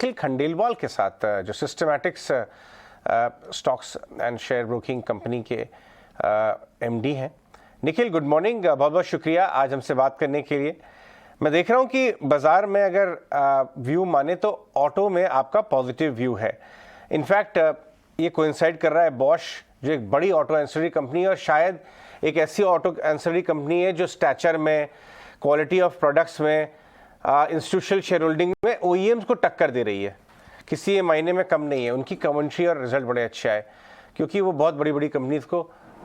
निखिल खंडेलवाल के साथ जो Systematix stocks and share broking company के एमडी हैं। निखिल, गुड मॉर्निंग, बहुत बहुत शुक्रिया आज हमसे बात करने के लिए। मैं देख रहा हूं कि बाजार में अगर व्यू माने तो ऑटो में आपका पॉजिटिव व्यू है। इनफैक्ट ये कोइंसाइड कर रहा है बॉश, जो एक बड़ी ऑटो एंसिलरी कंपनी है और शायद एक ऐसी ऑटो एंसिलरी कंपनी है जो स्टैचर में, क्वालिटी ऑफ प्रोडक्ट्स में, इंस्टीट्यूशनल शेयर होल्डिंग में ओईएम्स को टक्कर दे रही है, किसी मायने में कम नहीं है। उनकी कमेंट्री और रिजल्ट बड़े अच्छा है क्योंकि वो बहुत बड़ी बड़ी कंपनीज को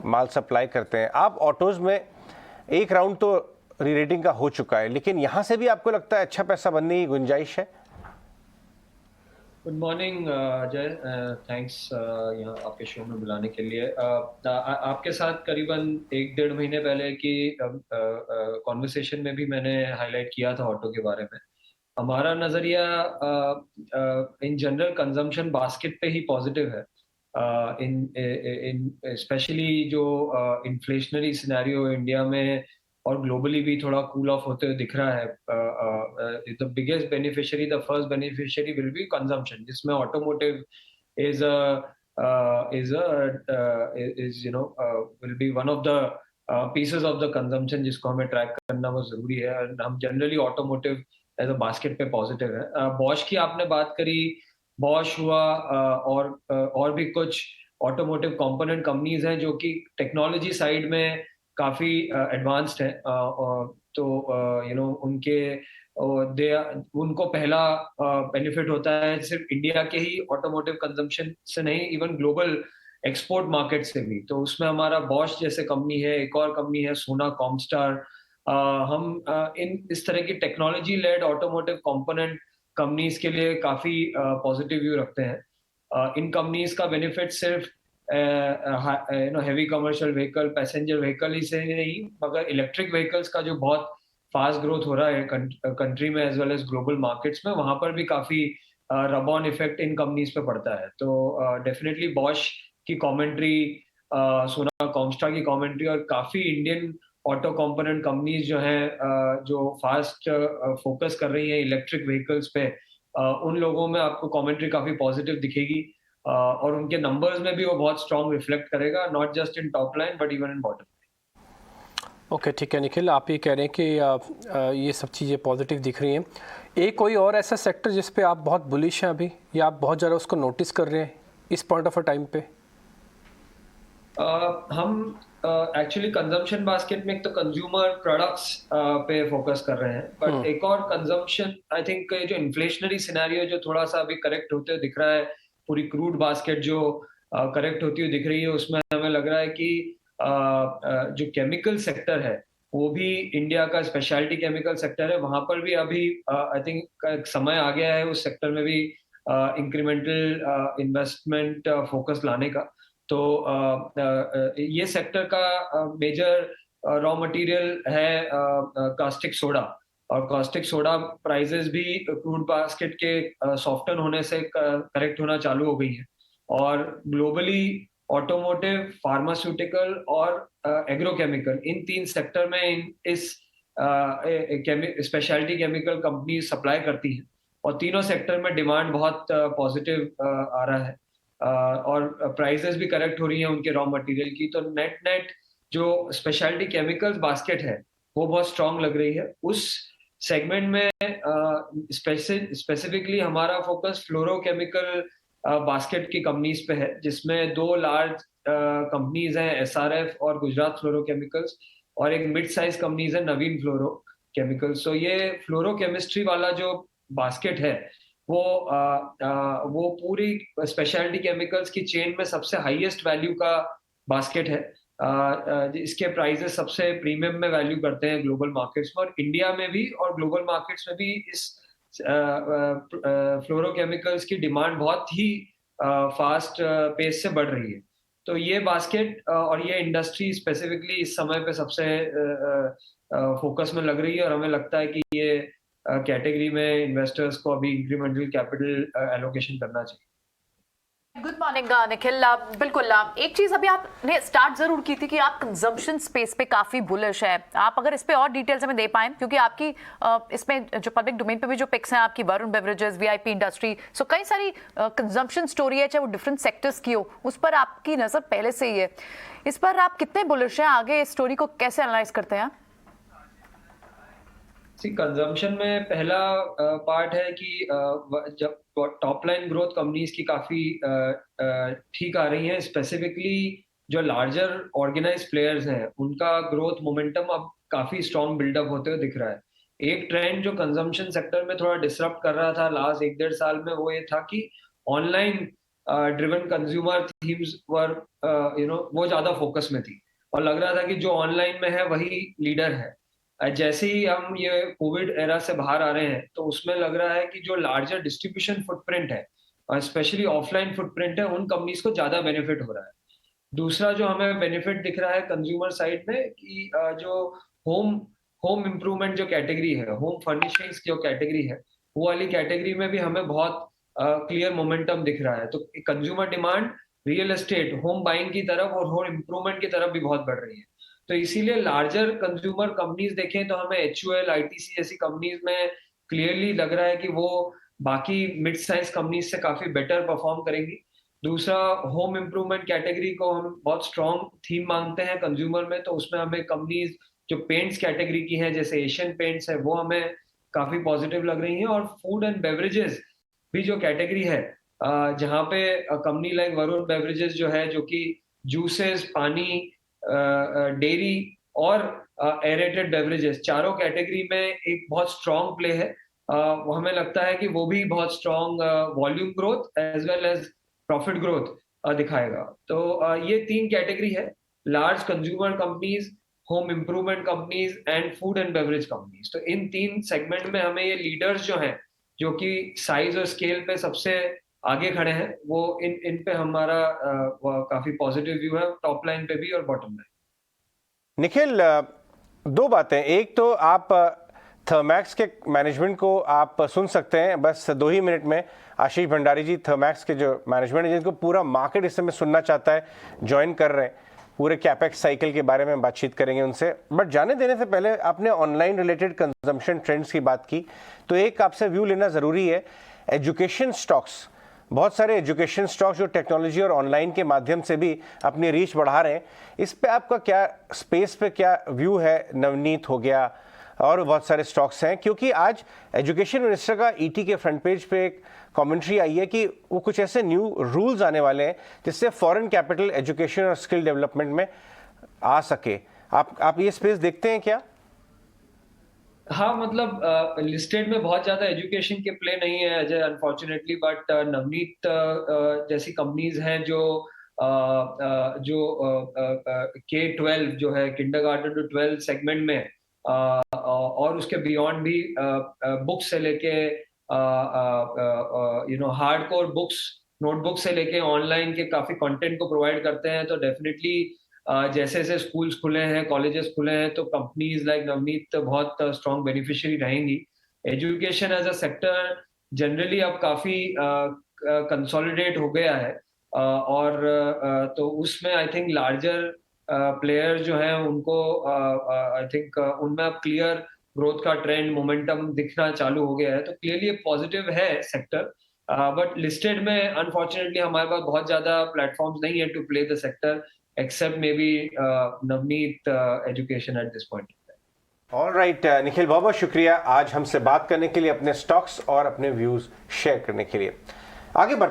माल सप्लाई करते हैं। आप ऑटोज़ में एक राउंड तो री रेटिंग का हो चुका है, लेकिन यहाँ से भी आपको लगता है अच्छा पैसा बनने की गुंजाइश है? गुड मॉर्निंग अजय, थैंक्स यहाँ आपके शो में बुलाने के लिए। आपके साथ करीबन 1-1.5 महीने पहले की कॉन्वर्सेशन में भी मैंने हाईलाइट किया था ऑटो के बारे में। हमारा नज़रिया इन जनरल कंजम्पशन बास्केट पे ही पॉजिटिव है। इन स्पेशली जो इन्फ्लेशनरी सिनेरियो इंडिया में और ग्लोबली भी थोड़ा कूल ऑफ होते हुए दिख रहा है। The biggest beneficiary, the first beneficiary will be consumption, जिसमें automotive is will be one of the pieces of the consumption जिसको हमें ट्रैक करना बहुत जरूरी है। हम generally automotive as a basket पे पॉजिटिव है। बॉश की आपने बात करी, बॉश हुआ और भी कुछ ऑटोमोटिव कंपोनेंट कंपनीज हैं जो कि टेक्नोलॉजी साइड में काफी एडवांस्ड है। तो उनके उनको पहला बेनिफिट होता है सिर्फ इंडिया के ही ऑटोमोटिव कंजम्पशन से नहीं, इवन ग्लोबल एक्सपोर्ट मार्केट से भी। तो उसमें हमारा बॉश जैसे कंपनी है, एक और कंपनी है सोना कॉमस्टार। हम इन इस तरह की technology led automotive component companies के लिए काफी पॉजिटिव व्यू रखते हैं। इन कंपनीज का बेनिफिट सिर्फ heavy commercial vehicle, passenger vehicle ही से नहीं, मगर इलेक्ट्रिक व्हीकल्स का जो बहुत फास्ट ग्रोथ हो रहा है कंट्री में as well as global markets में, वहां पर भी काफी रब ऑन इफेक्ट इन कंपनीज पे पड़ता है। तो डेफिनेटली बॉश की कमेंट्री, सोना कॉमस्टार की कमेंट्री और काफी इंडियन ऑटो कंपोनेंट कंपनीज जो हैं जो फास्ट फोकस कर रही हैं इलेक्ट्रिक व्हीकल्स पे, उन लोगों में आपको कमेंट्री काफी पॉजिटिव दिखेगी। और उनके नंबर्स में भी वो बहुत स्ट्रॉन्ग रिफ्लेक्ट करेगा, not just in top line but even in bottom. Okay, ठीक है निखिल, आप ये कह रहे हैं कि ये सब चीज़ें पॉजिटिव दिख रही हैं। एक कोई और ऐसा सेक्टर जिस पे आप बहुत बुलिश हैं अभी, या आप बहुत ज़्यादा उसको नोटिस कर रहे हैं इस पॉइंट ऑफ अ टाइम पे? हम एक्चुअली कंजम्पशन बास्केट में एक तो कंज्यूमर प्रोडक्ट्स पे फोकस कर रहे हैं, बट एक और कंजम्पशन, आई थिंक जो इन्फ्लेशनरी सिनेरियो जो थोड़ा सा अभी करेक्ट होते हुए दिख रहा है, पूरी क्रूड बास्केट जो करेक्ट होती हुई दिख रही है, उसमें हमें लग रहा है कि जो केमिकल सेक्टर है वो भी इंडिया का स्पेशलिटी केमिकल सेक्टर है, वहां पर भी अभी आई थिंक समय आ गया है उस सेक्टर में भी इंक्रीमेंटल इन्वेस्टमेंट फोकस लाने का। तो ये सेक्टर का मेजर रॉ मटेरियल है कास्टिक सोडा, और कास्टिक सोडा प्राइसेस भी क्रूड बास्केट के सॉफ्टन होने से करेक्ट होना चालू हो गई है। और ग्लोबली ऑटोमोटिव, फार्मास्यूटिकल और एग्रोकेमिकल, इन 3 सेक्टर में इस स्पेशलिटी केमिकल कंपनी सप्लाई करती है, और तीनों सेक्टर में डिमांड बहुत पॉजिटिव आ रहा है। और प्राइसेस भी करेक्ट हो रही हैं उनके रॉ मटेरियल की। तो नेट नेट जो स्पेशलिटी केमिकल्स बास्केट है वो बहुत स्ट्रांग लग रही है। उस सेगमेंट में स्पेसिफिकली हमारा फोकस फ्लोरोकेमिकल बास्केट की कंपनीज पे है, जिसमें 2 लार्ज कंपनीज हैं, एसआरएफ और गुजरात फ्लोरोकेमिकल्स, और एक मिड साइज कंपनीज है नवीन फ्लोरोकेमिकल्स। तो ये फ्लोरोकेमिस्ट्री वाला जो बास्केट है वो पूरी स्पेशलिटी केमिकल्स की चेन में सबसे हाईएस्ट वैल्यू का बास्केट है। इसके प्राइसेस सबसे प्रीमियम में वैल्यू करते हैं ग्लोबल मार्केट्स में, और इंडिया में भी और ग्लोबल मार्केट्स में भी इस फ्लोरोकेमिकल्स की डिमांड बहुत ही फास्ट पेस से बढ़ रही है। तो ये बास्केट और ये इंडस्ट्री स्पेसिफिकली इस समय पे सबसे फोकस में लग रही है, और हमें लगता है कि ये कैटेगरी में इन्वेस्टर्स को अभी इंक्रीमेंटल कैपिटल एलोकेशन करना चाहिए। Good morning Nikhil. बिल्कुल एक चीज अभी आपने स्टार्ट जरूर की थी कि आप कंजम्पशन स्पेस पे काफी बुलिश है। आप अगर इस पे और डिटेल्स हमें दे पाएं, क्योंकि आपकी इसमें जो पब्लिक डोमेन पे भी जो पिक्स हैं आपकी, वरुण बेवरेजेस, वीआईपी इंडस्ट्री, सो कई सारी कंजम्पशन स्टोरी है, चाहे वो डिफरेंट सेक्टर्स की हो, उस पर आपकी नजर पहले से ही है। इस पर आप कितने बुलिश हैं, आगे इस स्टोरी को कैसे एनालाइज करते हैं? कंजम्पशन में पहला पार्ट है कि जब टॉप लाइन ग्रोथ कंपनीज की काफी ठीक आ रही है, स्पेसिफिकली जो लार्जर ऑर्गेनाइज्ड प्लेयर्स हैं उनका ग्रोथ मोमेंटम अब काफी स्ट्रॉन्ग बिल्डअप होते हुए दिख रहा है। एक ट्रेंड जो कंजम्पशन सेक्टर में थोड़ा डिसरप्ट कर रहा था लास्ट 1-1.5 साल में, वो ये था कि ऑनलाइन ड्रिवन कंज्यूमर थीम्स वर वो ज्यादा फोकस में थी और लग रहा था कि जो ऑनलाइन में है वही लीडर है। जैसे ही हम ये कोविड एरा से बाहर आ रहे हैं तो उसमें लग रहा है कि जो लार्जर डिस्ट्रीब्यूशन फुटप्रिंट है और स्पेशली ऑफलाइन फुटप्रिंट है, उन कंपनीज को ज्यादा बेनिफिट हो रहा है। दूसरा जो हमें बेनिफिट दिख रहा है कंज्यूमर साइड में कि जो होम होम इम्प्रूवमेंट जो कैटेगरी है, होम फर्निशिंग्स जो कैटेगरी है, वो वाली कैटेगरी में भी हमें बहुत क्लियर मोमेंटम दिख रहा है। तो consumer demand real estate, home buying की तरफ और होम इम्प्रूवमेंट की तरफ भी बहुत बढ़ रही है। तो इसीलिए लार्जर कंज्यूमर कंपनीज देखें तो हमें HUL, ITC जैसी कंपनीज में क्लियरली लग रहा है कि वो बाकी मिड साइज कंपनीज से काफी बेटर परफॉर्म करेंगी। दूसरा, होम इम्प्रूवमेंट कैटेगरी को हम बहुत स्ट्रॉन्ग थीम मानते हैं कंज्यूमर में, तो उसमें हमें कंपनीज जो पेंट्स कैटेगरी की हैं जैसे एशियन पेंट्स है, वो हमें काफी पॉजिटिव लग रही हैं। और फूड एंड बेवरेजेस भी जो कैटेगरी है, जहाँ पे कंपनी लाइक वरुण बेवरेजेस जो है, जो कि जूसेस, पानी, डेयरी और एरेटेड बेवरेजेस चारों कैटेगरी में एक बहुत स्ट्रॉन्ग प्ले है। वो हमें लगता है कि वो भी बहुत strong volume growth as well as profit growth दिखाएगा। तो ये 3 कैटेगरी है: large consumer companies, home improvement companies and food and beverage companies. तो इन 3 सेगमेंट में हमें ये लीडर्स जो हैं, जो कि साइज और स्केल पे सबसे आगे खड़े हैं, वो इन पे हमारा काफी पॉजिटिव व्यू है, टॉप लाइन पे भी और बॉटम लाइन। निखिल, 2 बातें। एक तो आप थर्मैक्स के मैनेजमेंट को आप सुन सकते हैं बस 2 ही मिनट में। आशीष भंडारी जी थर्मैक्स के जो मैनेजमेंट है, जिनको पूरा मार्केट इस समय सुनना चाहता है, ज्वाइन कर रहे हैं। पूरे कैपेक्स साइकिल के बारे में बातचीत करेंगे उनसे। बट जाने देने से पहले आपने ऑनलाइन रिलेटेड कंजम्पशन ट्रेंड्स की बात की, तो एक आपसे व्यू लेना ज़रूरी है। एजुकेशन स्टॉक्स, बहुत सारे एजुकेशन स्टॉक्स जो टेक्नोलॉजी और ऑनलाइन के माध्यम से भी अपनी रीच बढ़ा रहे हैं, इस पे आपका क्या स्पेस पे क्या व्यू है? नवनीत हो गया और बहुत सारे स्टॉक्स हैं, क्योंकि आज एजुकेशन मिनिस्टर का ET के फ्रंट पेज पे एक कमेंट्री आई है कि वो कुछ ऐसे न्यू रूल्स आने वाले हैं जिससे फॉरेन कैपिटल एजुकेशन और स्किल डेवलपमेंट में आ सके। आप ये स्पेस देखते हैं क्या? हाँ, मतलब लिस्टेड में बहुत ज्यादा एजुकेशन के प्ले नहीं है अजय, अनफॉर्चुनेटली। बट नवनीत जैसी कंपनीज हैं जो K-12 जो है, किंडरगार्टन टू 12 सेगमेंट में, और उसके बियॉन्ड भी बुक्स से लेके हार्डकोर बुक्स, नोटबुक से लेके ऑनलाइन के काफी कंटेंट को प्रोवाइड करते हैं। तो डेफिनेटली जैसे जैसे स्कूल्स खुले हैं, कॉलेजेस खुले हैं, तो कंपनीज लाइक नवनीत बहुत स्ट्रॉन्ग बेनिफिशियरी रहेंगी। Education as a sector generally अब काफी कंसोलिडेट हो गया है, और तो उसमें आई थिंक लार्जर प्लेयर जो हैं उनको आई थिंक उनमें अब क्लियर ग्रोथ का ट्रेंड, मोमेंटम दिखना चालू हो गया है। तो क्लियरली पॉजिटिव है सेक्टर। बट लिस्टेड में अनफॉर्चुनेटली हमारे पास बहुत ज्यादा प्लेटफॉर्म्स नहीं है to play the sector, except maybe Navneet education at this point. All right Nikhil, बहुत बहुत शुक्रिया आज हमसे बात करने के लिए, अपने स्टॉक्स और अपने व्यूज शेयर करने के लिए। आगे बढ़